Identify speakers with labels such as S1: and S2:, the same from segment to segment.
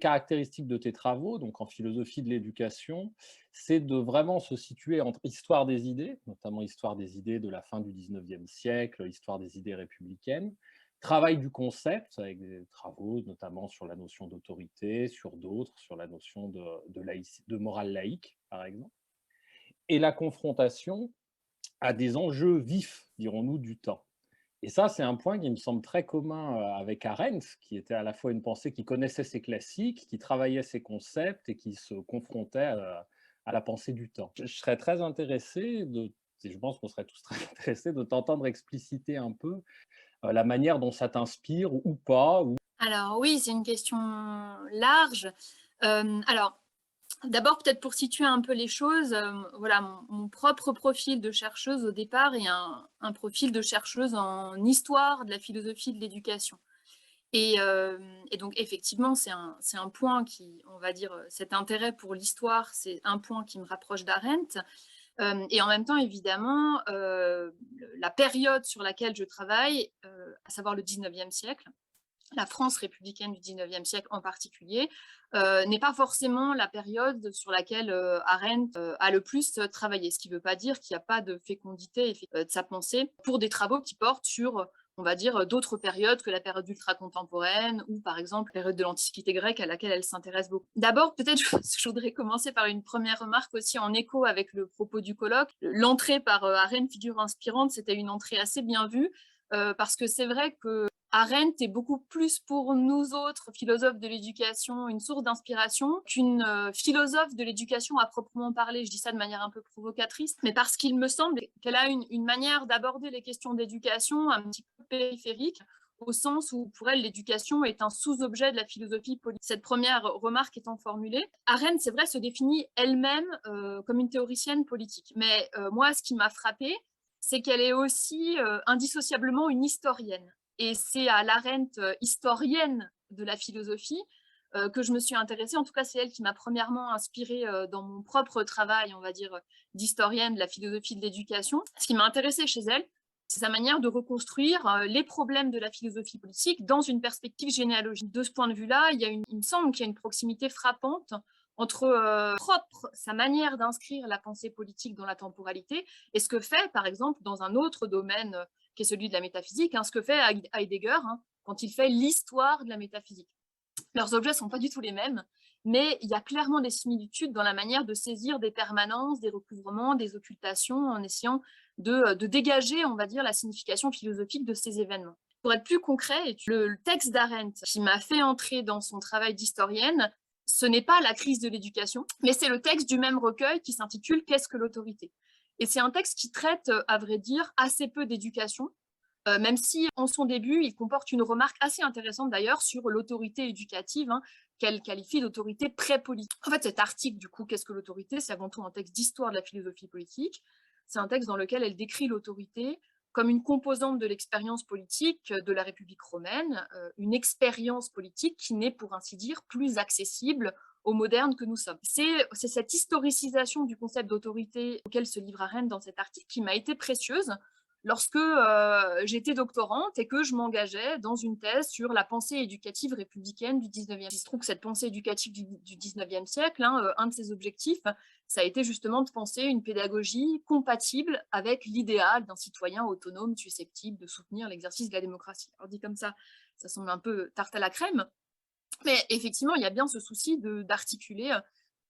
S1: caractéristiques de tes travaux, donc en philosophie de l'éducation, c'est de vraiment se situer entre histoire des idées, notamment histoire des idées de la fin du 19e siècle, histoire des idées républicaines, travail du concept, avec des travaux notamment sur la notion d'autorité, sur d'autres, sur la notion de morale laïque, par exemple, et la confrontation à des enjeux vifs, dirons-nous, du temps. Et ça, c'est un point qui me semble très commun avec Arendt, qui était à la fois une pensée qui connaissait ses classiques, qui travaillait ses concepts et qui se confrontait à la pensée du temps. Je serais très intéressé et je pense qu'on serait tous très intéressés de t'entendre expliciter un peu la manière dont ça t'inspire ou pas.
S2: Alors oui, c'est une question large. Alors, d'abord, peut-être pour situer un peu les choses, voilà, mon propre profil de chercheuse au départ est un profil de chercheuse en histoire de la philosophie de l'éducation. Et donc effectivement, c'est un point qui, on va dire, cet intérêt pour l'histoire, c'est un point qui me rapproche d'Arendt. Et en même temps, évidemment, la période sur laquelle je travaille, à savoir le 19e siècle, la France républicaine du 19e siècle en particulier, n'est pas forcément la période sur laquelle Arendt a le plus travaillé. Ce qui ne veut pas dire qu'il n'y a pas de fécondité de sa pensée pour des travaux qui portent sur, on va dire, d'autres périodes que la période ultra-contemporaine ou par exemple la période de l'Antiquité grecque à laquelle elle s'intéresse beaucoup. D'abord, peut-être je voudrais commencer par une première remarque aussi en écho avec le propos du colloque. L'entrée par Arendt, figure inspirante, c'était une entrée assez bien vue parce que c'est vrai que Arendt est beaucoup plus pour nous autres philosophes de l'éducation une source d'inspiration qu'une philosophe de l'éducation à proprement parler. Je dis ça de manière un peu provocatrice, mais parce qu'il me semble qu'elle a une manière d'aborder les questions d'éducation un petit peu périphérique, au sens où pour elle l'éducation est un sous-objet de la philosophie politique. Cette première remarque étant formulée, Arendt, c'est vrai, se définit elle-même comme une théoricienne politique. Mais moi, ce qui m'a frappée, c'est qu'elle est aussi indissociablement une historienne. Et c'est à l'Arendt historienne de la philosophie que je me suis intéressée. En tout cas, c'est elle qui m'a premièrement inspirée dans mon propre travail, on va dire, d'historienne de la philosophie de l'éducation. Ce qui m'a intéressée chez elle, c'est sa manière de reconstruire les problèmes de la philosophie politique dans une perspective généalogique. De ce point de vue-là, il me semble qu'il y a une proximité frappante entre sa manière d'inscrire la pensée politique dans la temporalité et ce que fait, par exemple, dans un autre domaine qui est celui de la métaphysique, ce que fait Heidegger quand il fait l'histoire de la métaphysique. Leurs objets ne sont pas du tout les mêmes, mais il y a clairement des similitudes dans la manière de saisir des permanences, des recouvrements, des occultations, en essayant de dégager, on va dire, la signification philosophique de ces événements. Pour être plus concret, le texte d'Arendt qui m'a fait entrer dans son travail d'historienne, ce n'est pas la crise de l'éducation, mais c'est le texte du même recueil qui s'intitule « Qu'est-ce que l'autorité ?» Et c'est un texte qui traite, à vrai dire, assez peu d'éducation, même si, en son début, il comporte une remarque assez intéressante d'ailleurs sur l'autorité éducative, qu'elle qualifie d'autorité pré-politique. En fait, cet article, du coup, Qu'est-ce que l'autorité ? C'est avant tout un texte d'histoire de la philosophie politique. C'est un texte dans lequel elle décrit l'autorité comme une composante de l'expérience politique de la République romaine, une expérience politique qui n'est, pour ainsi dire, plus accessible aux modernes que nous sommes. C'est cette historicisation du concept d'autorité auquel se livre Arendt dans cet article qui m'a été précieuse lorsque j'étais doctorante et que je m'engageais dans une thèse sur la pensée éducative républicaine du 19e. Il se trouve que cette pensée éducative du 19e siècle, un de ses objectifs, ça a été justement de penser une pédagogie compatible avec l'idéal d'un citoyen autonome susceptible de soutenir l'exercice de la démocratie. Alors dit comme ça semble un peu tarte à la crème, mais effectivement, il y a bien ce souci d'articuler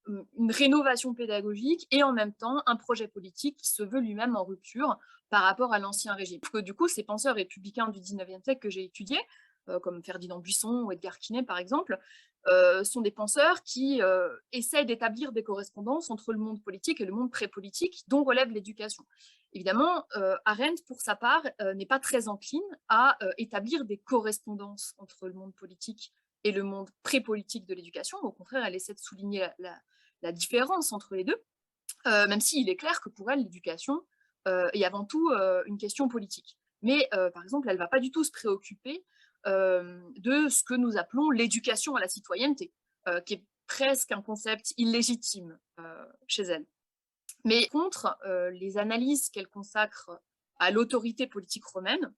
S2: une rénovation pédagogique et en même temps un projet politique qui se veut lui-même en rupture par rapport à l'ancien régime. Parce que du coup, ces penseurs républicains du 19e siècle que j'ai étudiés, comme Ferdinand Buisson ou Edgar Quinet par exemple, sont des penseurs qui essaient d'établir des correspondances entre le monde politique et le monde pré-politique dont relève l'éducation. Évidemment, Arendt, pour sa part, n'est pas très encline à établir des correspondances entre le monde politique et le monde pré-politique de l'éducation. Au contraire, elle essaie de souligner la différence entre les deux, même s'il est clair que pour elle, l'éducation est avant tout une question politique. Mais par exemple, elle ne va pas du tout se préoccuper de ce que nous appelons l'éducation à la citoyenneté, qui est presque un concept illégitime chez elle. Mais contre, les analyses qu'elle consacre à l'autorité politique romaine,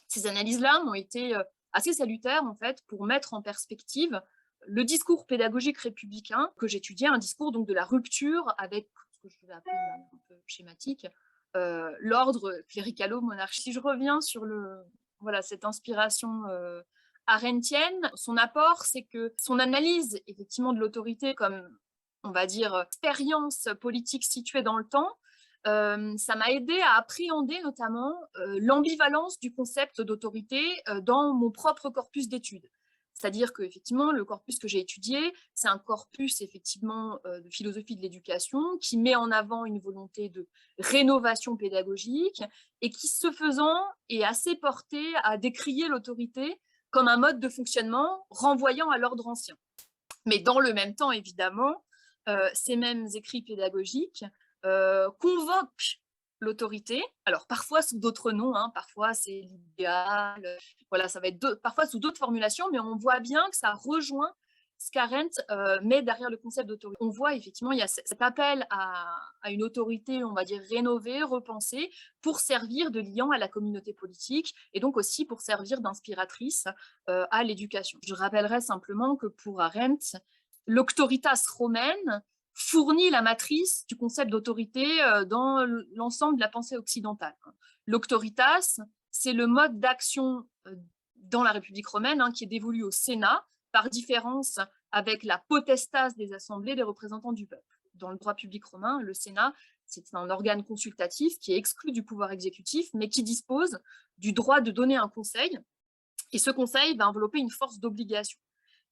S2: ces analyses-là ont été assez salutaires en fait pour mettre en perspective le discours pédagogique républicain que j'étudiais, un discours donc de la rupture avec ce que je vais appeler de manière un peu schématique, l'ordre cléricalo-monarchique. Si je reviens sur voilà, cette inspiration arendtienne, son apport, c'est que son analyse effectivement de l'autorité comme, on va dire, expérience politique située dans le temps, ça m'a aidé à appréhender notamment l'ambivalence du concept d'autorité dans mon propre corpus d'études. C'est-à-dire que effectivement, le corpus que j'ai étudié, c'est un corpus effectivement de philosophie de l'éducation qui met en avant une volonté de rénovation pédagogique et qui, ce faisant, est assez porté à décrier l'autorité comme un mode de fonctionnement renvoyant à l'ordre ancien. Mais dans le même temps, évidemment, ces mêmes écrits pédagogiques convoquent l'autorité, alors parfois sous d'autres noms, hein, parfois c'est l'idéal, voilà, ça va être parfois sous d'autres formulations, mais on voit bien que ça rejoint ce qu'Arendt met derrière le concept d'autorité. On voit effectivement, il y a cet appel à une autorité, on va dire, rénovée, repensée, pour servir de liant à la communauté politique, et donc aussi pour servir d'inspiratrice à l'éducation. Je rappellerai simplement que pour Arendt, l'auctoritas romaine fournit la matrice du concept d'autorité dans l'ensemble de la pensée occidentale. L'auctoritas, c'est le mode d'action dans la République romaine qui est dévolu au Sénat, par différence avec la potestas des assemblées des représentants du peuple. Dans le droit public romain, le Sénat, c'est un organe consultatif qui est exclu du pouvoir exécutif, mais qui dispose du droit de donner un conseil, et ce conseil va envelopper une force d'obligation.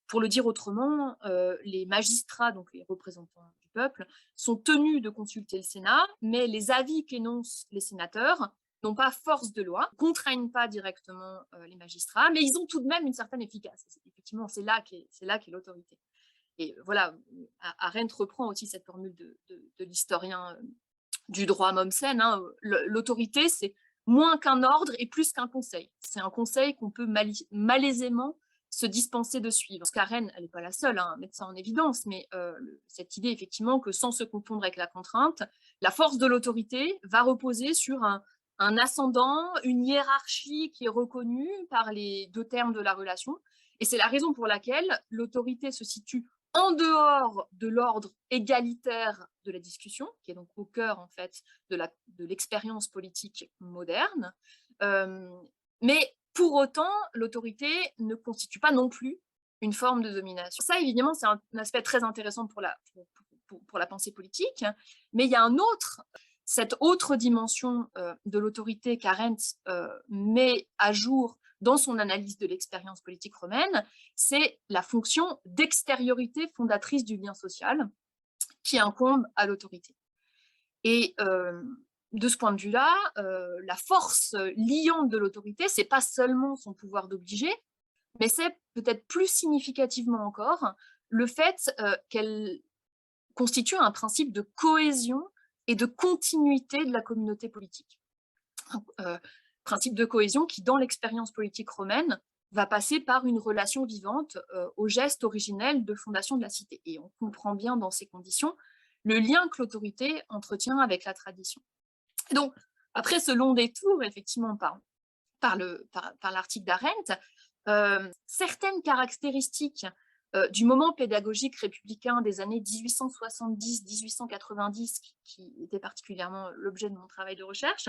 S2: Pour le dire autrement, les magistrats, donc les représentants du peuple, sont tenus de consulter le Sénat, mais les avis qu'énoncent les sénateurs n'ont pas force de loi, ne contraignent pas directement les magistrats, mais ils ont tout de même une certaine efficacité. Effectivement, c'est là qu'est l'autorité. Et voilà, Arendt reprend aussi cette formule de l'historien du droit Mommsen. L'autorité, c'est moins qu'un ordre et plus qu'un conseil. C'est un conseil qu'on peut malaisément se dispenser de suivre. Parce qu'Arendt, elle n'est pas la seule à mettre ça en évidence, mais cette idée effectivement que sans se confondre avec la contrainte, la force de l'autorité va reposer sur un ascendant, une hiérarchie qui est reconnue par les deux termes de la relation. Et c'est la raison pour laquelle l'autorité se situe en dehors de l'ordre égalitaire de la discussion, qui est donc au cœur en fait de l'expérience politique moderne. Mais pour autant, l'autorité ne constitue pas non plus une forme de domination. Ça, évidemment, c'est un aspect très intéressant pour la pensée politique, mais il y a cette autre dimension de l'autorité qu'Arendt met à jour dans son analyse de l'expérience politique romaine, c'est la fonction d'extériorité fondatrice du lien social qui incombe à l'autorité. Et de ce point de vue-là, la force liante de l'autorité, c'est pas seulement son pouvoir d'obliger, mais c'est peut-être plus significativement encore le fait qu'elle constitue un principe de cohésion et de continuité de la communauté politique. Principe de cohésion qui, dans l'expérience politique romaine, va passer par une relation vivante au geste originel de fondation de la cité. Et on comprend bien dans ces conditions le lien que l'autorité entretient avec la tradition. Donc, après ce long détour, effectivement, par l'article d'Arendt, certaines caractéristiques du moment pédagogique républicain des années 1870-1890, qui était particulièrement l'objet de mon travail de recherche,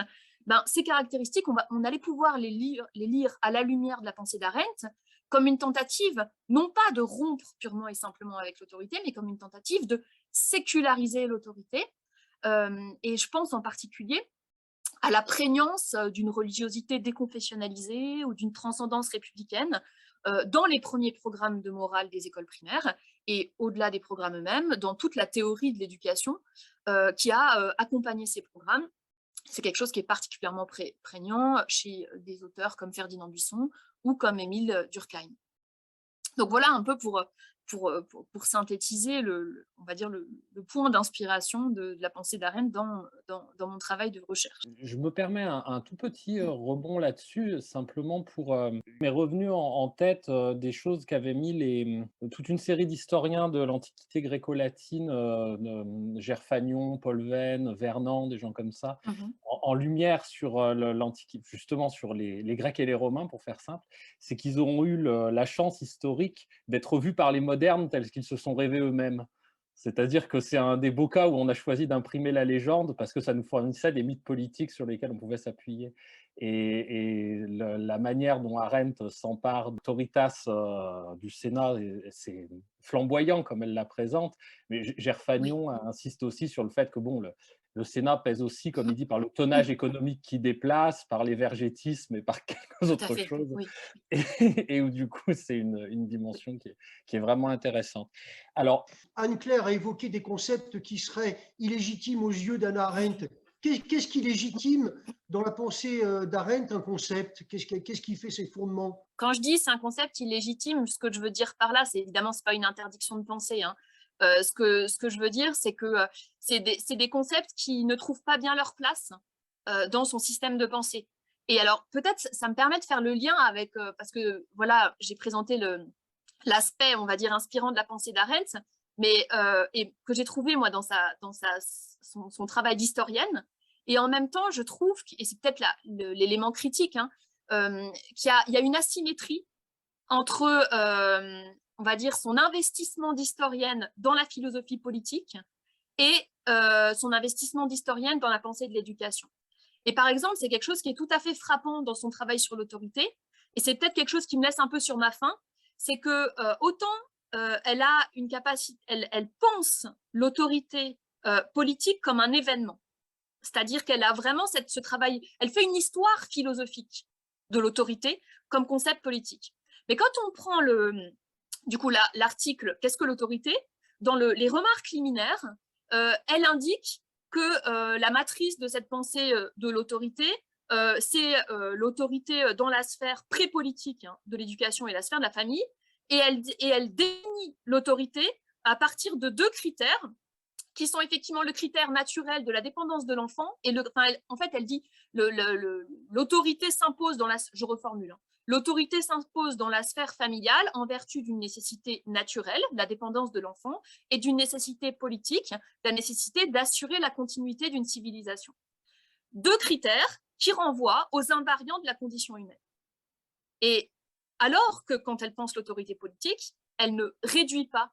S2: ces caractéristiques, on allait pouvoir les lire à la lumière de la pensée d'Arendt comme une tentative, non pas de rompre purement et simplement avec l'autorité, mais comme une tentative de séculariser l'autorité. Et je pense en particulier à la prégnance d'une religiosité déconfessionnalisée ou d'une transcendance républicaine dans les premiers programmes de morale des écoles primaires et au-delà des programmes eux-mêmes, dans toute la théorie de l'éducation qui a accompagné ces programmes. C'est quelque chose qui est particulièrement prégnant chez des auteurs comme Ferdinand Buisson ou comme Émile Durkheim. Donc voilà un peu pour synthétiser on va dire le point d'inspiration de la pensée d'Arendt dans mon travail de recherche.
S1: Je me permets un tout petit rebond là-dessus, simplement m'est revenu en tête des choses qu'avaient mis toute une série d'historiens de l'Antiquité gréco-latine, Gerfagnon, Paul Venn, Vernant, des gens comme ça, en lumière sur l'Antiquité, justement sur les Grecs et les Romains, pour faire simple, c'est qu'ils ont eu la chance historique d'être vus par les modernes tels qu'ils se sont rêvés eux-mêmes. C'est-à-dire que c'est un des beaux cas où on a choisi d'imprimer la légende parce que ça nous fournissait des mythes politiques sur lesquels on pouvait s'appuyer. Et la manière dont Arendt s'empare d'autoritas du Sénat, c'est flamboyant comme elle la présente, mais
S2: Oui,
S1: Gerfagnon insiste aussi sur le fait que bon, le Sénat pèse aussi, comme il dit, par le tonnage économique qui déplace, par l'évergétisme et par quelques
S2: tout à
S1: autres
S2: fait,
S1: choses,
S2: oui.
S1: et où du coup c'est une dimension qui est vraiment intéressante. Alors,
S3: Anne-Claire a évoqué des concepts qui seraient illégitimes aux yeux d'Hannah Arendt. Qu'est-ce qui légitime dans la pensée d'Arendt un concept? Qu'est-ce qui fait ses fondements?
S2: Quand je dis c'est un concept illégitime, ce que je veux dire par là, c'est évidemment, c'est pas une interdiction de penser, hein. Ce que je veux dire, c'est que c'est des concepts qui ne trouvent pas bien leur place dans son système de pensée. Et alors, peut-être, ça me permet de faire le lien avec, parce que voilà, j'ai présenté l'aspect, on va dire, inspirant de la pensée d'Arendt, mais et que j'ai trouvé, moi, son travail d'historienne. Et en même temps, je trouve, et c'est peut-être l'élément critique, hein, il y a une asymétrie entre, on va dire, son investissement d'historienne dans la philosophie politique et son investissement d'historienne dans la pensée de l'éducation. Et par exemple, c'est quelque chose qui est tout à fait frappant dans son travail sur l'autorité, et c'est peut-être quelque chose qui me laisse un peu sur ma faim, c'est que autant elle a une capacité, elle pense l'autorité politique comme un événement, c'est-à-dire qu'elle a vraiment ce travail, elle fait une histoire philosophique de l'autorité comme concept politique. Mais quand on prend du coup l'article Qu'est-ce que l'autorité, dans les remarques liminaires, elle indique que la matrice de cette pensée de l'autorité, c'est l'autorité dans la sphère pré-politique, hein, de l'éducation et la sphère de la famille, et elle définit l'autorité à partir de deux critères qui sont effectivement le critère naturel de la dépendance de l'enfant. Et en fait, elle dit l'autorité s'impose dans la, je reformule, hein, l'autorité s'impose dans la sphère familiale en vertu d'une nécessité naturelle, la dépendance de l'enfant, et d'une nécessité politique, la nécessité d'assurer la continuité d'une civilisation. Deux critères qui renvoient aux invariants de la condition humaine. Et alors que quand elle pense l'autorité politique, elle ne réduit pas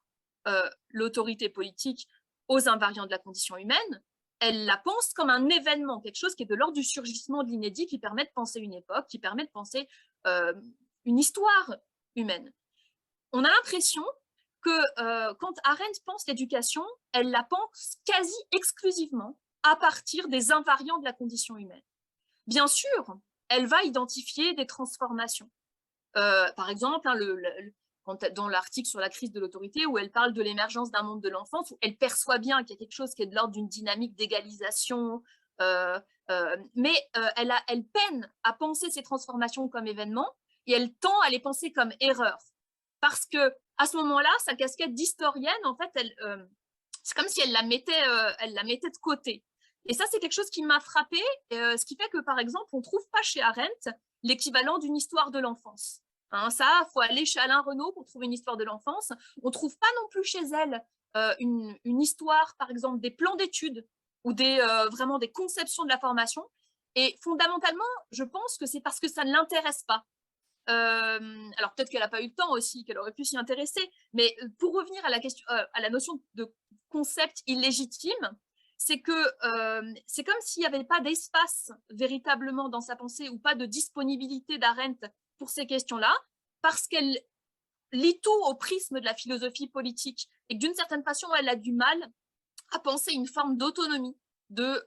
S2: l'autorité politique aux invariants de la condition humaine, elle la pense comme un événement, quelque chose qui est de l'ordre du surgissement de l'inédit, qui permet de penser une époque, qui permet de penser une histoire humaine. On a l'impression que quand Arendt pense l'éducation, elle la pense quasi exclusivement à partir des invariants de la condition humaine. Bien sûr, elle va identifier des transformations. Par exemple, hein, dans l'article sur la crise de l'autorité, où elle parle de l'émergence d'un monde de l'enfance, où elle perçoit bien qu'il y a quelque chose qui est de l'ordre d'une dynamique d'égalisation, mais elle peine à penser ces transformations comme événements, et elle tend à les penser comme erreurs. Parce que à ce moment-là, sa casquette d'historienne, en fait, c'est comme si elle la mettait de côté. Et ça, c'est quelque chose qui m'a frappée, ce qui fait que, par exemple, on ne trouve pas chez Arendt l'équivalent d'une histoire de l'enfance. Hein, ça, il faut aller chez Alain Renaud pour trouver une histoire de l'enfance. On ne trouve pas non plus chez elle une histoire, par exemple, des plans d'études ou vraiment des conceptions de la formation. Et fondamentalement, je pense que c'est parce que ça ne l'intéresse pas. Alors peut-être qu'elle n'a pas eu le temps aussi, qu'elle aurait pu s'y intéresser, mais pour revenir à la notion de concept illégitime, c'est que c'est comme s'il n'y avait pas d'espace véritablement dans sa pensée, ou pas de disponibilité d'Arendt pour ces questions-là, parce qu'elle lit tout au prisme de la philosophie politique, et que d'une certaine façon, elle a du mal à penser une forme d'autonomie de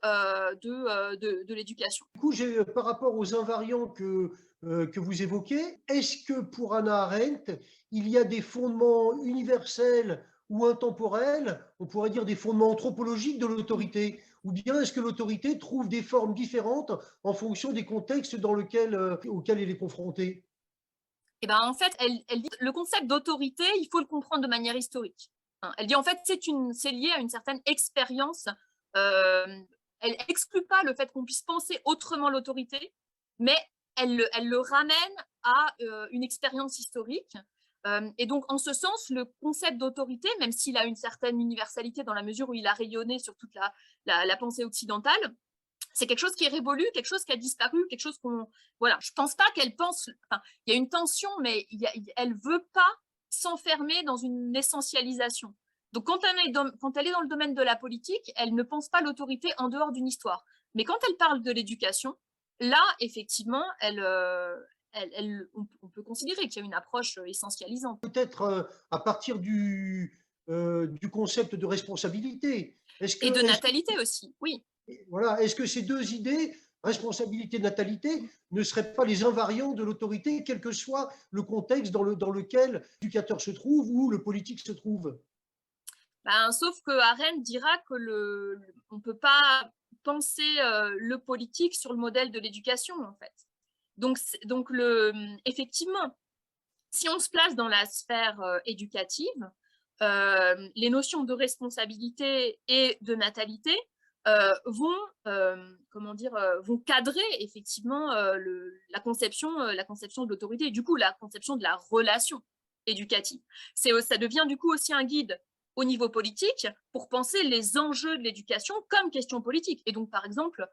S2: l'éducation.
S3: Du coup, par rapport aux invariants que vous évoquez, est-ce que pour Hannah Arendt, il y a des fondements universels ou intemporels, on pourrait dire des fondements anthropologiques de l'autorité, ou bien est-ce que l'autorité trouve des formes différentes en fonction des contextes auxquels elle est confrontée?
S2: Et ben, en fait, elle dit le concept d'autorité, il faut le comprendre de manière historique. Hein. Elle dit en fait, c'est lié à une certaine expérience. Elle n'exclut pas le fait qu'on puisse penser autrement l'autorité, mais elle le ramène à une expérience historique. Et donc, en ce sens, le concept d'autorité, même s'il a une certaine universalité dans la mesure où il a rayonné sur toute la pensée occidentale, c'est quelque chose qui est révolu, quelque chose qui a disparu, quelque chose qu'on… Voilà, je ne pense pas qu'elle pense… Enfin, il y a une tension, mais elle ne veut pas s'enfermer dans une essentialisation. Donc, quand elle est dans le domaine de la politique, elle ne pense pas l'autorité en dehors d'une histoire. Mais quand elle parle de l'éducation, là, effectivement, on peut considérer qu'il y a une approche essentialisante.
S3: Peut-être à partir du concept de responsabilité.
S2: Et de natalité aussi, oui.
S3: Voilà, est-ce que ces deux idées, responsabilité, natalité, ne seraient pas les invariants de l'autorité, quel que soit le contexte dans lequel l'éducateur se trouve ou le politique se trouve?
S2: Ben, sauf que Arendt dira que on ne peut pas penser le politique sur le modèle de l'éducation, en fait. Donc effectivement, si on se place dans la sphère éducative, les notions de responsabilité et de natalité vont cadrer effectivement la conception de l'autorité et du coup la conception de la relation éducative. Ça devient du coup aussi un guide au niveau politique pour penser les enjeux de l'éducation comme question politique. Et donc, par exemple,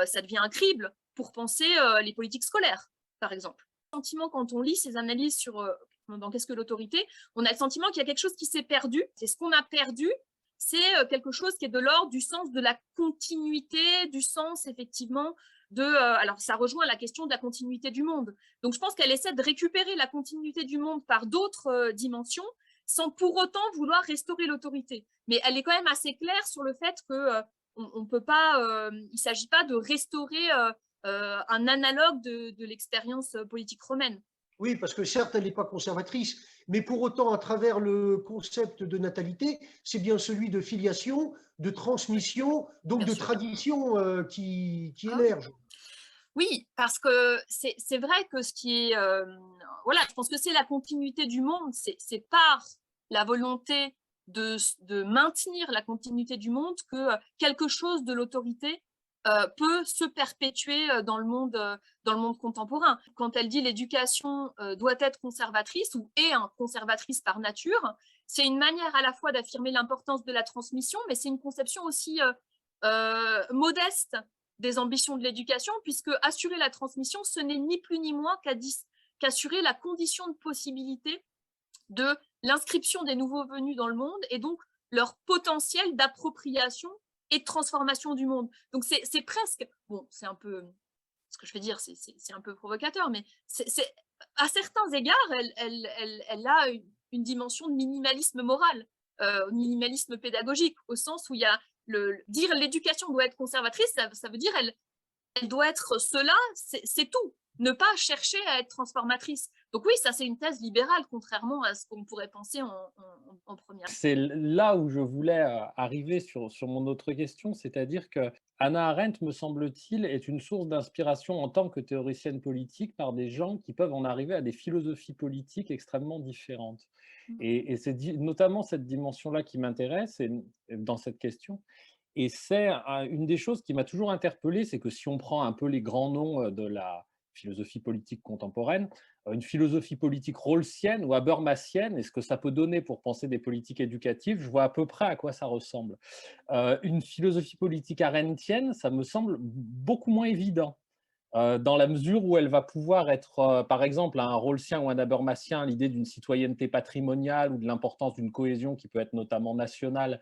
S2: ça devient un crible pour penser les politiques scolaires, par exemple. Sentiment quand on lit ces analyses sur dans Qu'est-ce que l'autorité, on a le sentiment qu'il y a quelque chose qui s'est perdu. C'est ce qu'on a perdu, c'est quelque chose qui est de l'ordre du sens de la continuité, du sens effectivement alors ça rejoint la question de la continuité du monde. Donc je pense qu'elle essaie de récupérer la continuité du monde par d'autres dimensions, sans pour autant vouloir restaurer l'autorité. Mais elle est quand même assez claire sur le fait que on peut pas, il ne s'agit pas de restaurer un analogue de l'expérience politique romaine.
S3: Oui, parce que certes, elle n'est pas conservatrice, mais pour autant, à travers le concept de natalité, c'est bien celui de filiation, de transmission, donc
S2: Bien
S3: de
S2: sûr.
S3: tradition qui
S2: Ah,
S3: émerge.
S2: oui, parce que c'est vrai que ce qui est… voilà, je pense que c'est la continuité du monde, c'est par la volonté de maintenir la continuité du monde que quelque chose de l'autorité peut se perpétuer dans le monde contemporain. Quand elle dit l'éducation doit être conservatrice ou est conservatrice par nature, c'est une manière à la fois d'affirmer l'importance de la transmission, mais c'est une conception aussi modeste des ambitions de l'éducation, puisque assurer la transmission, ce n'est ni plus ni moins qu'assurer la condition de possibilité de l'inscription des nouveaux venus dans le monde et donc leur potentiel d'appropriation et de transformation du monde. Donc c'est presque, bon, c'est un peu, ce que je vais dire, c'est un peu provocateur, mais à certains égards, elle a une dimension de minimalisme moral, minimalisme pédagogique, au sens où il y a dire l'éducation doit être conservatrice, ça veut dire elle doit être cela, c'est tout. Ne pas chercher à être transformatrice. Donc oui, ça c'est une thèse libérale, contrairement à ce qu'on pourrait penser en première.
S1: C'est là où je voulais arriver sur mon autre question, c'est-à-dire que Hannah Arendt, me semble-t-il, est une source d'inspiration en tant que théoricienne politique par des gens qui peuvent en arriver à des philosophies politiques extrêmement différentes. Et c'est notamment cette dimension-là qui m'intéresse dans cette question. Et c'est une des choses qui m'a toujours interpellé, c'est que si on prend un peu les grands noms de la philosophie politique contemporaine, une philosophie politique rawlsienne ou habermasienne, et ce que ça peut donner pour penser des politiques éducatives, je vois à peu près à quoi ça ressemble. Une philosophie politique arendtienne, ça me semble beaucoup moins évident, dans la mesure où elle va pouvoir être, par exemple, un rawlsien ou un habermasien, l'idée d'une citoyenneté patrimoniale ou de l'importance d'une cohésion qui peut être notamment nationale,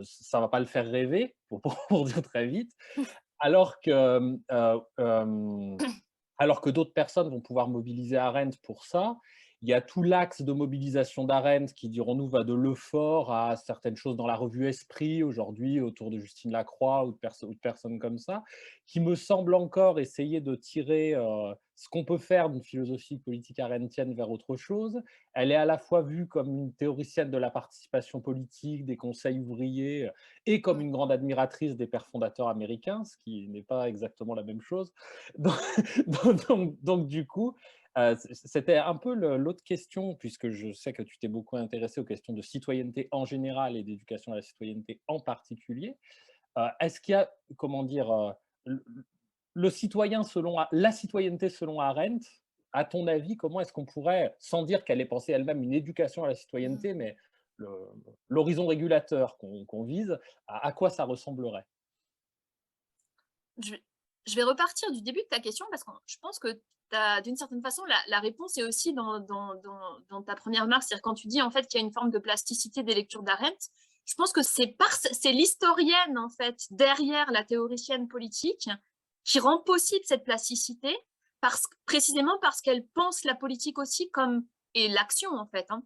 S1: ça ne va pas le faire rêver, pour dire très vite, alors que, alors que d'autres personnes vont pouvoir mobiliser Arendt pour ça. Il y a tout l'axe de mobilisation d'Arendt qui, dirons-nous, va de Lefort à certaines choses dans la revue Esprit, aujourd'hui, autour de Justine Lacroix ou de personnes comme ça, qui me semble encore essayer de tirer ce qu'on peut faire d'une philosophie politique arendtienne vers autre chose. Elle est à la fois vue comme une théoricienne de la participation politique, des conseils ouvriers, et comme une grande admiratrice des pères fondateurs américains, ce qui n'est pas exactement la même chose. Donc, donc du coup, c'était un peu l'autre question, puisque je sais que tu t'es beaucoup intéressé aux questions de citoyenneté en général et d'éducation à la citoyenneté en particulier. Est-ce qu'il y a, comment dire, le citoyen selon la citoyenneté selon Arendt, à ton avis, comment est-ce qu'on pourrait, sans dire qu'elle ait pensé elle-même une éducation à la citoyenneté, mais l'horizon régulateur qu'on vise, à quoi ça ressemblerait?
S2: je, je vais repartir du début de ta question parce que je pense que d'une certaine façon, la réponse est aussi dans ta première remarque. C'est-à-dire quand tu dis en fait qu'il y a une forme de plasticité des lectures d'Arendt, je pense que c'est l'historienne en fait derrière la théoricienne politique qui rend possible cette plasticité précisément parce qu'elle pense la politique aussi comme, et l'action en fait, hein,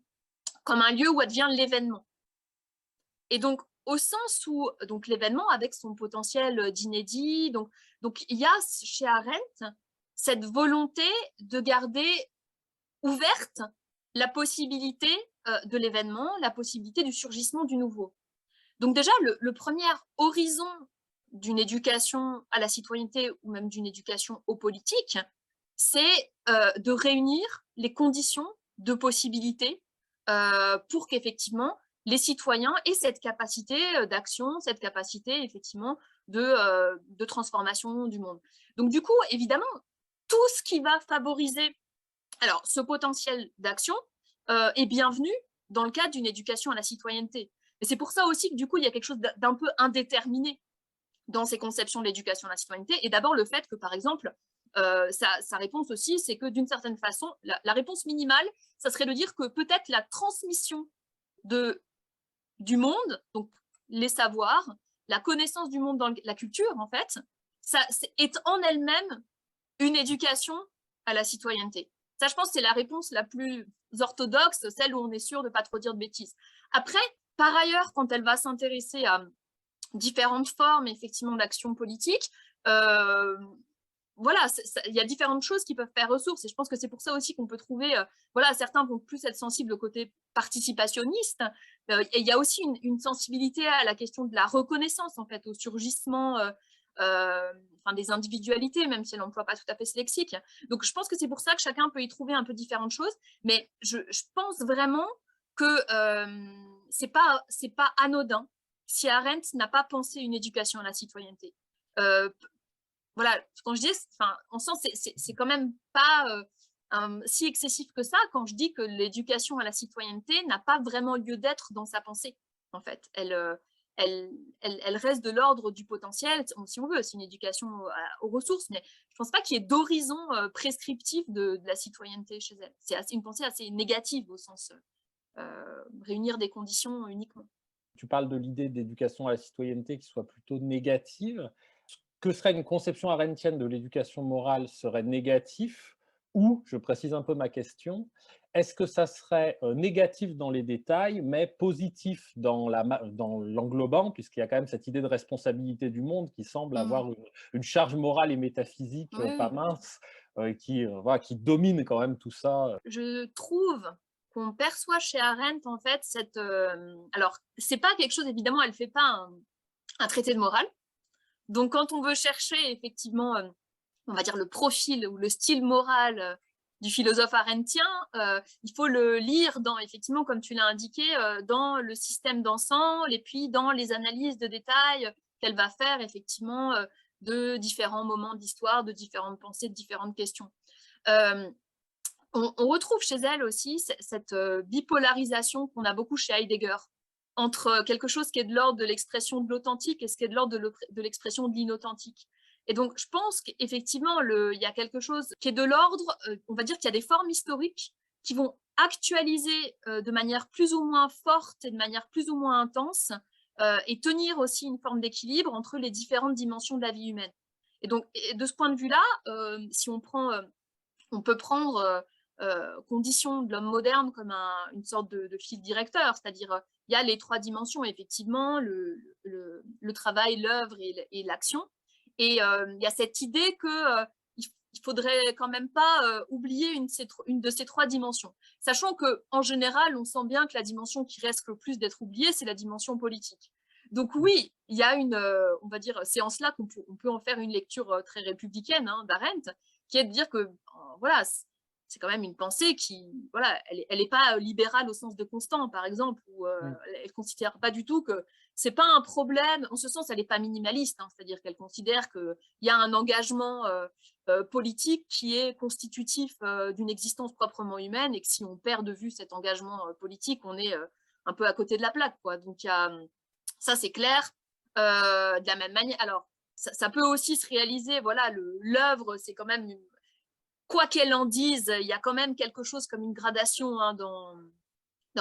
S2: comme un lieu où advient l'événement. Et donc, au sens où donc l'événement avec son potentiel d'inédit, donc il y a chez Arendt cette volonté de garder ouverte la possibilité de l'événement, la possibilité du surgissement du nouveau. Donc déjà, le premier horizon d'une éducation à la citoyenneté ou même d'une éducation aux politiques, c'est de réunir les conditions de possibilité pour qu'effectivement les citoyens aient cette capacité d'action, cette capacité effectivement de transformation du monde. Donc du coup, évidemment, tout ce qui va favoriser alors, ce potentiel d'action est bienvenu dans le cadre d'une éducation à la citoyenneté. Et c'est pour ça aussi que du coup, il y a quelque chose d'un peu indéterminé dans ces conceptions de l'éducation à la citoyenneté. Et d'abord, le fait que, par exemple, sa réponse aussi, c'est que d'une certaine façon, la réponse minimale, ça serait de dire que peut-être la transmission du monde, donc les savoirs, la connaissance du monde dans la culture, en fait, ça est en elle-même une éducation à la citoyenneté. Ça, je pense, c'est la réponse la plus orthodoxe, celle où on est sûr de ne pas trop dire de bêtises. Après, par ailleurs, quand elle va s'intéresser à différentes formes, effectivement, d'action politique, voilà, il y a différentes choses qui peuvent faire ressource. Et je pense que c'est pour ça aussi qu'on peut trouver, voilà, certains vont plus être sensibles au côté participationniste. Et il y a aussi une sensibilité à la question de la reconnaissance, en fait, au surgissement des individualités, même si elle n'emploie pas tout à fait ce lexique. Donc, je pense que c'est pour ça que chacun peut y trouver un peu différentes choses. Mais je pense vraiment que c'est pas anodin si Arendt n'a pas pensé une éducation à la citoyenneté. Voilà, quand je dis, en sens, c'est quand même pas si excessif que ça quand je dis que l'éducation à la citoyenneté n'a pas vraiment lieu d'être dans sa pensée, en fait. Elle reste de l'ordre du potentiel, si on veut, c'est une éducation aux ressources, mais je ne pense pas qu'il y ait d'horizon prescriptif de la citoyenneté chez elle. C'est une pensée assez négative au sens réunir des conditions uniquement.
S1: Tu parles de l'idée d'éducation à la citoyenneté qui soit plutôt négative. Que serait une conception arendtienne de l'éducation morale serait négatif, ou, je précise un peu ma question, est-ce que ça serait négatif dans les détails, mais positif dans l'englobant, puisqu'il y a quand même cette idée de responsabilité du monde qui semble avoir une charge morale et métaphysique pas mince, qui domine quand même tout ça.
S2: Je trouve qu'on perçoit chez Arendt, en fait, alors, c'est pas quelque chose, évidemment, elle fait pas un traité de morale. Donc, quand on veut chercher, effectivement, on va dire le profil ou le style moral du philosophe arendtien, il faut le lire effectivement, comme tu l'as indiqué, dans le système d'ensemble et puis dans les analyses de détails qu'elle va faire, effectivement, de différents moments d'histoire, de différentes pensées, de différentes questions. On retrouve chez elle aussi cette bipolarisation qu'on a beaucoup chez Heidegger, entre quelque chose qui est de l'ordre de l'expression de l'authentique et ce qui est de l'ordre de l'expression de l'inauthentique. Et donc, je pense qu'effectivement, il y a quelque chose qui est de l'ordre, on va dire qu'il y a des formes historiques qui vont actualiser de manière plus ou moins forte et de manière plus ou moins intense et tenir aussi une forme d'équilibre entre les différentes dimensions de la vie humaine. Et donc, de ce point de vue-là, si on peut prendre conditions de l'homme moderne comme une sorte de fil directeur, c'est-à-dire il y a les trois dimensions, effectivement, le travail, l'œuvre et l'action. Et il y a cette idée qu'il ne faudrait quand même pas oublier une de ces trois dimensions. Sachant qu'en général, on sent bien que la dimension qui risque le plus d'être oubliée, c'est la dimension politique. Donc oui, il y a on va dire, c'est en cela qu'on peut en faire une lecture très républicaine d'Arendt, qui est de dire que, voilà, c'est quand même une pensée qui, voilà, elle n'est pas libérale au sens de Constant, par exemple, où elle ne considère pas du tout que c'est pas un problème, en ce sens, elle n'est pas minimaliste, c'est-à-dire qu'elle considère qu'il y a un engagement politique qui est constitutif d'une existence proprement humaine et que si on perd de vue cet engagement politique, on est un peu à côté de la plaque, quoi. Donc, ça, c'est clair. De la même manière, alors, ça peut aussi se réaliser. Voilà, l'œuvre, c'est quand même, quoi qu'elle en dise, il y a quand même quelque chose comme une gradation hein, dans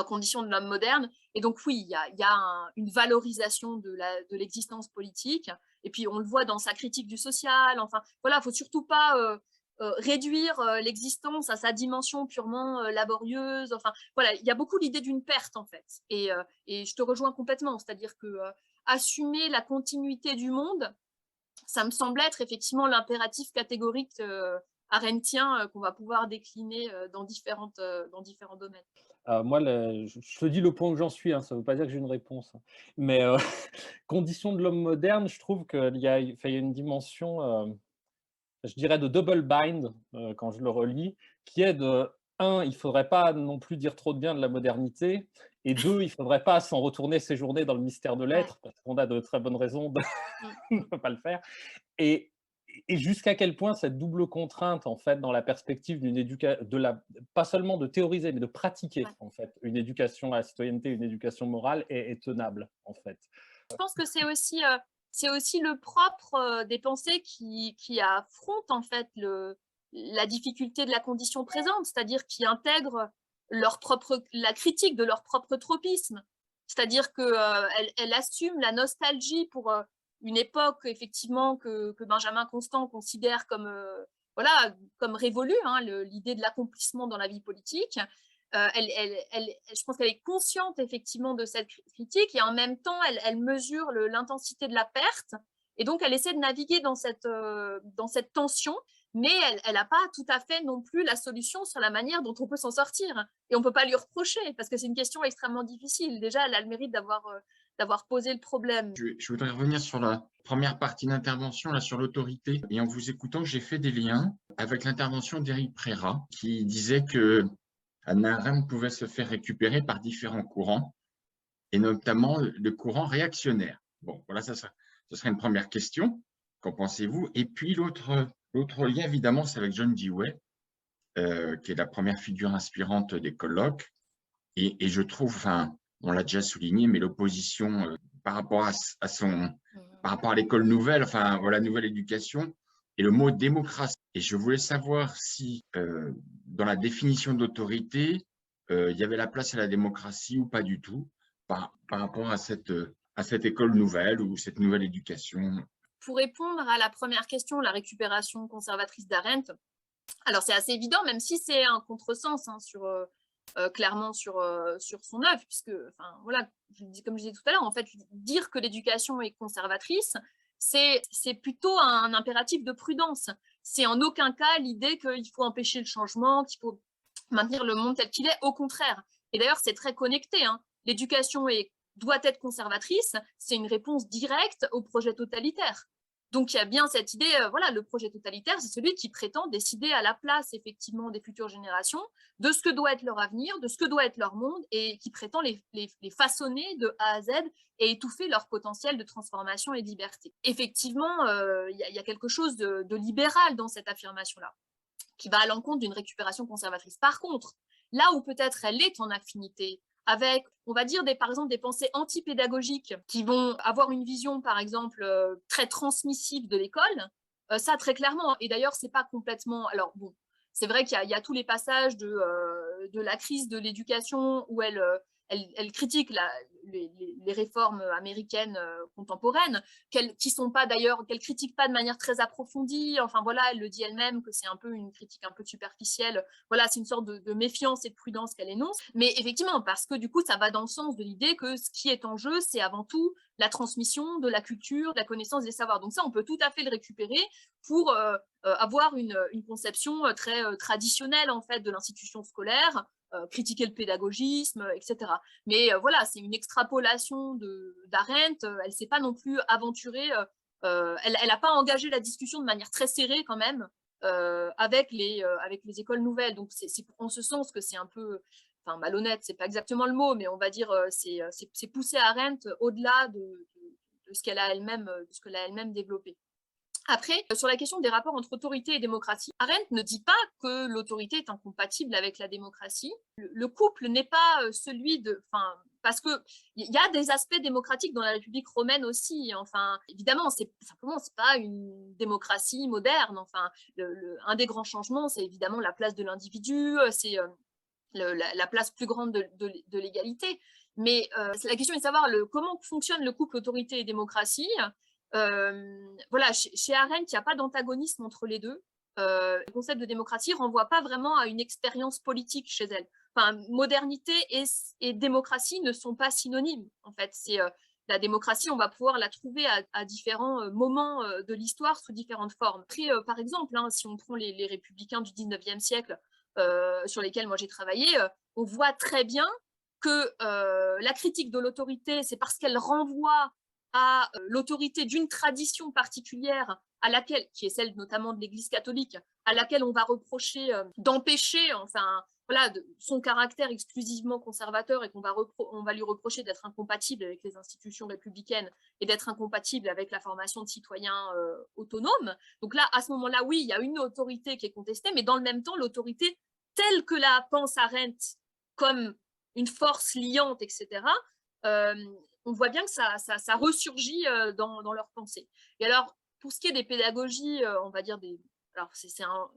S2: Conditions de l'homme moderne. Et donc oui, il y a une valorisation de l'existence politique. Et puis on le voit dans sa critique du social. Enfin, voilà, il ne faut surtout pas réduire l'existence à sa dimension purement laborieuse. Enfin, voilà, il y a beaucoup l'idée d'une perte en fait. Et je te rejoins complètement. C'est-à-dire que assumer la continuité du monde, ça me semble être effectivement l'impératif catégorique arendtien qu'on va pouvoir décliner dans différents domaines.
S1: Moi, je te dis le point où j'en suis, hein, ça ne veut pas dire que j'ai une réponse, hein. Mais conditions de l'homme moderne, je trouve qu'il y a, enfin, il y a une dimension, je dirais, de double bind quand je le relis, qui est de, un, il ne faudrait pas non plus dire trop de bien de la modernité, et deux, il ne faudrait pas s'en retourner séjourner dans le mystère de
S2: Ouais.
S1: l'être, parce qu'on a de très bonnes raisons de
S2: Mm.
S1: ne pas le faire. Et, et jusqu'à quel point cette double contrainte, en fait, dans la perspective d'une éducation, pas seulement de théoriser, mais de pratiquer,
S2: Ouais.
S1: en fait, une éducation à la citoyenneté, une éducation morale, est tenable, en fait.
S2: Je pense que c'est aussi le propre des pensées qui affrontent en fait la difficulté de la condition présente, c'est-à-dire qui intègrent la critique de leur propre tropisme. C'est-à-dire qu'elle assume la nostalgie pour une époque effectivement que Benjamin Constant considère comme, voilà, comme révolue, hein, l'idée de l'accomplissement dans la vie politique. Je pense qu'elle est consciente effectivement de cette critique et en même temps, elle mesure l'intensité de la perte et donc elle essaie de naviguer dans cette tension, mais elle n'a pas tout à fait non plus la solution sur la manière dont on peut s'en sortir. Et on ne peut pas lui reprocher parce que c'est une question extrêmement difficile. Déjà, elle a le mérite d'avoir posé le problème.
S4: Je voudrais revenir sur la première partie d'intervention, là, sur l'autorité. Et en vous écoutant, j'ai fait des liens avec l'intervention d'Éric Préra, qui disait que Hannah Arendt pouvait se faire récupérer par différents courants, et notamment le courant réactionnaire. Bon, voilà, ce serait une première question. Qu'en pensez-vous? Et puis l'autre lien, évidemment, c'est avec John Dewey, qui est la première figure inspirante des colloques. Et je trouve, enfin, on l'a déjà souligné, mais l'opposition par rapport par rapport à l'école nouvelle, enfin, voilà, nouvelle éducation, et le mot démocratie. Et je voulais savoir si, dans la définition d'autorité, il y avait la place à la démocratie ou pas du tout, par rapport à cette école nouvelle ou cette nouvelle éducation.
S2: Pour répondre à la première question, la récupération conservatrice d'Arendt, alors c'est assez évident, même si c'est un contresens hein, clairement sur son œuvre, puisque, enfin, voilà, comme je disais tout à l'heure, en fait, dire que l'éducation est conservatrice, c'est plutôt un impératif de prudence. C'est en aucun cas l'idée qu'il faut empêcher le changement, qu'il faut maintenir le monde tel qu'il est, au contraire. Et d'ailleurs, c'est très connecté. Hein. L'éducation doit être conservatrice, c'est une réponse directe au projet totalitaire. Donc, il y a bien cette idée, voilà, le projet totalitaire, c'est celui qui prétend décider à la place, effectivement, des futures générations, de ce que doit être leur avenir, de ce que doit être leur monde, et qui prétend les façonner de A à Z et étouffer leur potentiel de transformation et de liberté. Effectivement, il y a quelque chose de libéral dans cette affirmation-là, qui va à l'encontre d'une récupération conservatrice. Par contre, là où peut-être elle est en affinité avec, on va dire, par exemple, des pensées antipédagogiques qui vont avoir une vision, par exemple, très transmissive de l'école, ça, très clairement. Et d'ailleurs, c'est pas complètement... Alors, bon, c'est vrai qu'il y a tous les passages de la crise de l'éducation où elle critique les réformes américaines contemporaines, qui sont pas d'ailleurs, qu'elle critique pas de manière très approfondie. Enfin voilà, elle le dit elle-même que c'est un peu une critique un peu superficielle. Voilà, c'est une sorte de méfiance et de prudence qu'elle énonce. Mais effectivement, parce que du coup, ça va dans le sens de l'idée que ce qui est en jeu, c'est avant tout la transmission de la culture, de la connaissance, des savoirs. Donc ça, on peut tout à fait le récupérer pour avoir une conception très traditionnelle en fait de l'institution scolaire, critiquer le pédagogisme, etc. Mais voilà, c'est une extrapolation d'Arendt. Elle ne s'est pas non plus aventurée, elle n'a pas engagé la discussion de manière très serrée quand même avec les écoles nouvelles. Donc c'est en ce sens que c'est un peu, enfin malhonnête, c'est pas exactement le mot, mais on va dire c'est pousser Arendt au-delà de ce qu'elle a elle-même développé. Après, sur la question des rapports entre autorité et démocratie, Arendt ne dit pas que l'autorité est incompatible avec la démocratie. Le couple n'est pas celui de... Enfin, parce qu'il y a des aspects démocratiques dans la République romaine aussi. Enfin, évidemment, c'est pas une démocratie moderne. Enfin, un des grands changements, c'est évidemment la place de l'individu, c'est la place plus grande de l'égalité. Mais la question est de savoir comment fonctionne le couple autorité et démocratie. Voilà, chez Arendt, il n'y a pas d'antagonisme entre les deux. Le concept de démocratie ne renvoie pas vraiment à une expérience politique chez elle. Enfin, modernité et démocratie ne sont pas synonymes. En fait, la démocratie, on va pouvoir la trouver à différents moments de l'histoire sous différentes formes. Après, par exemple, si on prend les républicains du 19e siècle, sur lesquels moi j'ai travaillé, on voit très bien que la critique de l'autorité, c'est parce qu'elle renvoie à l'autorité d'une tradition particulière qui est celle notamment de l'Église catholique, à laquelle on va reprocher d'empêcher, voilà, son caractère exclusivement conservateur et qu'on va lui reprocher d'être incompatible avec les institutions républicaines et d'être incompatible avec la formation de citoyens autonomes. Donc là, à ce moment-là, oui, il y a une autorité qui est contestée, mais dans le même temps, l'autorité telle que la pense Arendt comme une force liante, etc., on voit bien que ça ressurgit dans leur pensée. Et alors, pour ce qui est des pédagogies, on va dire alors c'est un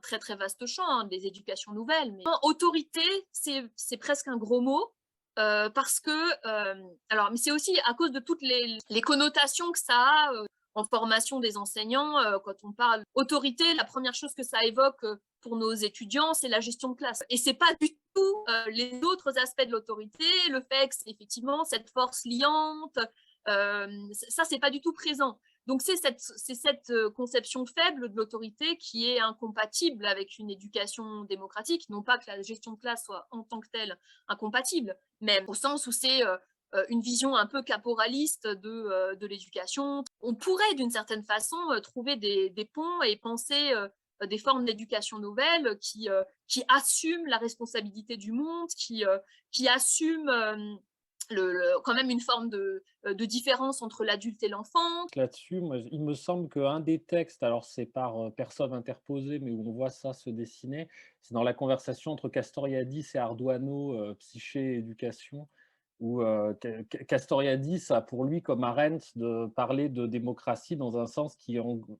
S2: très très vaste champ, des éducations nouvelles, mais autorité, c'est presque un gros mot, parce que, mais c'est aussi à cause de toutes les connotations que ça a en formation des enseignants. Quand on parle autorité, la première chose que ça évoque pour nos étudiants, c'est la gestion de classe. Et c'est pas du tout les autres aspects de l'autorité, le fait que c'est effectivement cette force liante, ça c'est pas du tout présent. Donc c'est cette conception faible de l'autorité qui est incompatible avec une éducation démocratique, non pas que la gestion de classe soit en tant que telle incompatible, mais au sens où c'est une vision un peu caporaliste de l'éducation. On pourrait d'une certaine façon trouver des ponts et penser des formes d'éducation nouvelle qui assument la responsabilité du monde, qui assument quand même une forme de différence entre l'adulte et l'enfant.
S1: Là-dessus, moi, il me semble qu'un des textes, alors c'est par personne interposée, mais où on voit ça se dessiner, c'est dans la conversation entre Castoriadis et Arduano, Psyché et éducation, où Castoriadis a pour lui, comme Arendt, de parler de démocratie dans un sens où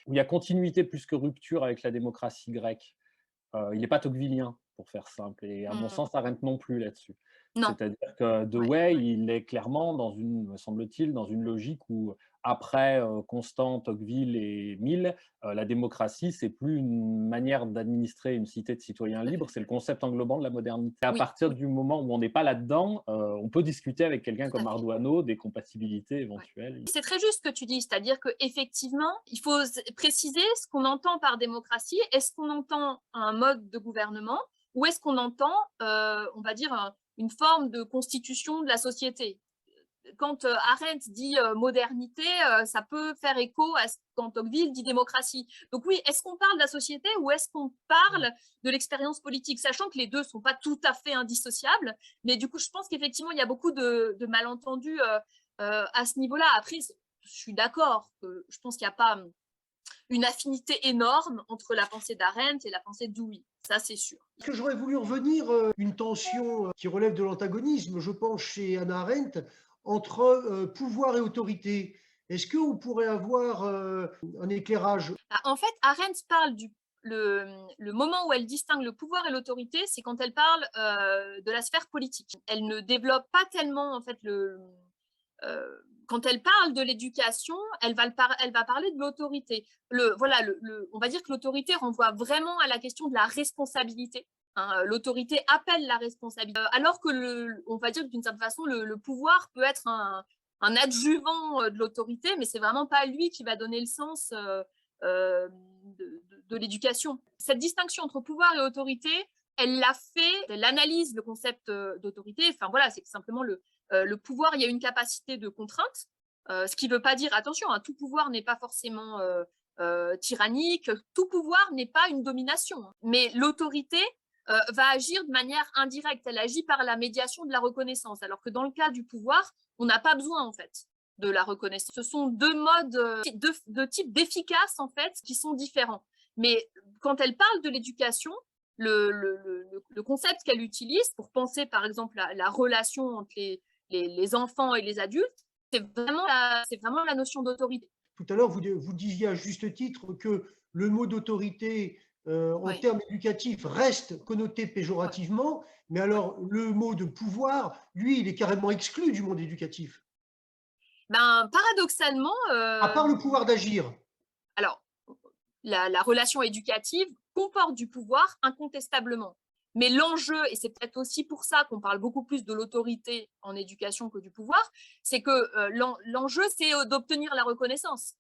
S1: il y a continuité plus que rupture avec la démocratie grecque. Il n'est pas tocquevillien, pour faire simple, et à mon sens, Arendt non plus là-dessus. C'est-à-dire que Dewey, il est clairement me semble-t-il, dans une logique où, après Constant, Tocqueville et Mill, la démocratie, c'est plus une manière d'administrer une cité de citoyens libres, c'est le concept englobant de la modernité. À partir du moment où on n'est pas là-dedans, on peut discuter avec quelqu'un comme Arduano des compatibilités éventuelles.
S2: C'est très juste ce que tu dis, c'est-à-dire qu'effectivement, il faut préciser ce qu'on entend par démocratie. Est-ce qu'on entend un mode de gouvernement ou est-ce qu'on entend, on va dire, une forme de constitution de la société? Quand Arendt dit modernité, ça peut faire écho à ce quand Tocqueville dit démocratie. Donc oui, est-ce qu'on parle de la société ou est-ce qu'on parle de l'expérience politique, sachant que les deux ne sont pas tout à fait indissociables, mais du coup, je pense qu'effectivement, il y a beaucoup de malentendus à ce niveau-là. Après, je suis d'accord, je pense qu'il n'y a pas une affinité énorme entre la pensée d'Arendt et la pensée de Dewey. Ça, c'est sûr.
S3: Ce que j'aurais voulu revenir, une tension qui relève de l'antagonisme, je pense, chez Hannah Arendt, entre pouvoir et autorité. Est-ce qu'on pourrait avoir un éclairage?
S2: En fait, Arendt parle le moment où elle distingue le pouvoir et l'autorité, c'est quand elle parle de la sphère politique. Elle ne développe pas tellement, en fait, quand elle parle de l'éducation, elle va parler de l'autorité. On va dire que l'autorité renvoie vraiment à la question de la responsabilité. L'autorité appelle la responsabilité, alors que on va dire que d'une certaine façon, le pouvoir peut être un adjuvant de l'autorité, mais c'est vraiment pas lui qui va donner le sens de l'éducation. Cette distinction entre pouvoir et autorité, elle analyse le concept d'autorité. Enfin voilà, c'est que simplement le pouvoir, il y a une capacité de contrainte, ce qui ne veut pas dire, attention, tout pouvoir n'est pas forcément tyrannique, tout pouvoir n'est pas une domination, mais l'autorité va agir de manière indirecte, elle agit par la médiation de la reconnaissance, alors que dans le cas du pouvoir, on n'a pas besoin en fait de la reconnaissance. Ce sont deux modes, deux types d'efficace en fait, qui sont différents. Mais quand elle parle de l'éducation, le concept qu'elle utilise pour penser, par exemple, la relation entre les enfants et les adultes, c'est vraiment la notion d'autorité.
S3: Tout à l'heure, vous disiez à juste titre que le mot d'autorité en
S2: Ouais.
S3: termes éducatifs reste connoté péjorativement, mais alors le mot de pouvoir, lui, il est carrément exclu du monde éducatif,
S2: Ben, paradoxalement,
S3: à part le pouvoir d'agir.
S2: alors, la relation éducative comporte du pouvoir incontestablement. Mais l'enjeu, et c'est peut-être aussi pour ça qu'on parle beaucoup plus de l'autorité en éducation que du pouvoir, c'est que l'enjeu, c'est d'obtenir la reconnaissance.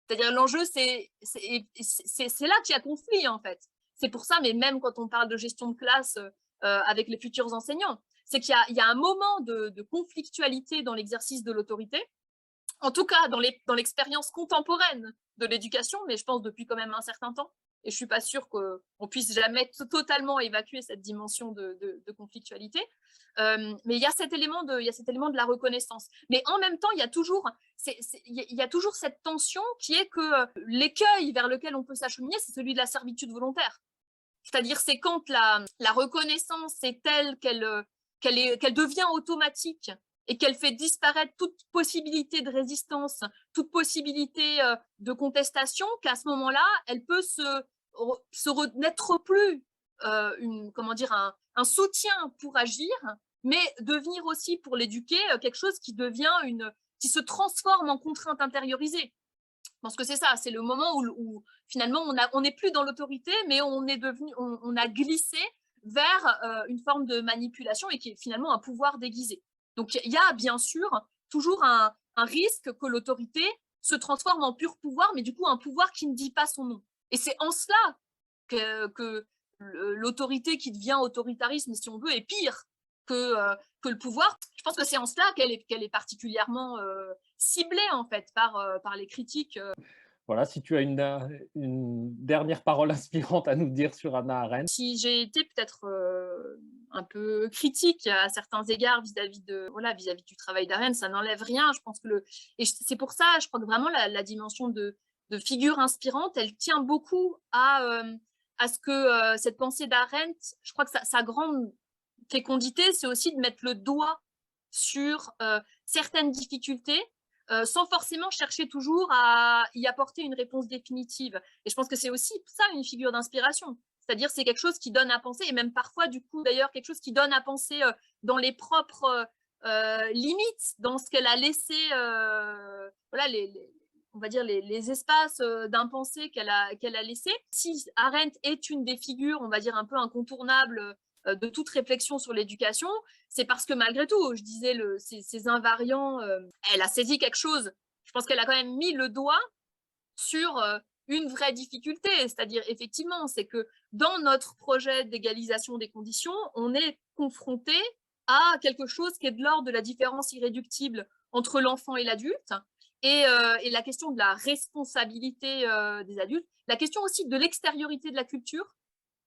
S2: C'est-à-dire l'enjeu, c'est là qu'il y a conflit, en fait. C'est pour ça, mais même quand on parle de gestion de classe avec les futurs enseignants, c'est qu'il y a un moment de conflictualité dans l'exercice de l'autorité, en tout cas dans l'expérience contemporaine de l'éducation, mais je pense depuis quand même un certain temps. Et je ne suis pas sûre qu'on puisse jamais totalement évacuer cette dimension de conflictualité. Mais il y a cet élément de la reconnaissance. Mais en même temps, il y a toujours cette tension qui est que l'écueil vers lequel on peut s'acheminer, c'est celui de la servitude volontaire. C'est-à-dire, c'est quand la reconnaissance est telle qu'elle devient automatique et qu'elle fait disparaître toute possibilité de résistance, toute possibilité de contestation, qu'à ce moment-là, elle peut n'être plus un soutien pour agir, mais devenir aussi pour l'éduquer quelque chose qui se transforme en contrainte intériorisée. Je pense que c'est ça, c'est le moment où finalement on n'est plus dans l'autorité, mais on a glissé vers une forme de manipulation et qui est finalement un pouvoir déguisé. Donc il y a bien sûr toujours un risque que l'autorité se transforme en pur pouvoir, mais du coup un pouvoir qui ne dit pas son nom. Et c'est en cela que l'autorité qui devient autoritarisme, si on veut, est pire que le pouvoir. Je pense que c'est en cela qu'elle est particulièrement ciblée en fait par les critiques.
S1: Voilà, si tu as une dernière parole inspirante à nous dire sur Hannah Arendt.
S2: Si j'ai été peut-être un peu critique à certains égards vis-à-vis du travail d'Arendt, ça n'enlève rien. Je pense que et c'est pour ça, je crois que vraiment la dimension de figure inspirante, elle tient beaucoup à ce que cette pensée d'Arendt, je crois que sa grande fécondité, c'est aussi de mettre le doigt sur certaines difficultés sans forcément chercher toujours à y apporter une réponse définitive. Et je pense que c'est aussi ça une figure d'inspiration. C'est-à-dire c'est quelque chose qui donne à penser, et même parfois du coup d'ailleurs quelque chose qui donne à penser dans les propres limites, dans ce qu'elle a laissé, on va dire les espaces d'impensé qu'elle a laissés. Si Arendt est une des figures, on va dire un peu incontournables de toute réflexion sur l'éducation, c'est parce que malgré tout, je disais, ces invariants, elle a saisi quelque chose. Je pense qu'elle a quand même mis le doigt sur une vraie difficulté, c'est-à-dire effectivement, c'est que dans notre projet d'égalisation des conditions, on est confronté à quelque chose qui est de l'ordre de la différence irréductible entre l'enfant et l'adulte, et la question de la responsabilité des adultes, la question aussi de l'extériorité de la culture.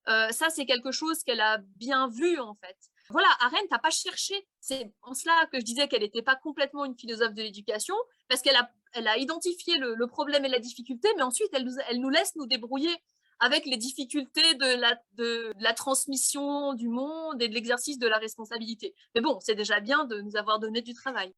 S2: Ça, c'est quelque chose qu'elle a bien vu, en fait. Voilà, Arendt n'a pas cherché. C'est en cela que je disais qu'elle n'était pas complètement une philosophe de l'éducation, parce qu'elle a identifié le problème et la difficulté, mais ensuite, elle nous laisse nous débrouiller avec les difficultés de la transmission du monde et de l'exercice de la responsabilité. Mais bon, c'est déjà bien de nous avoir donné du travail.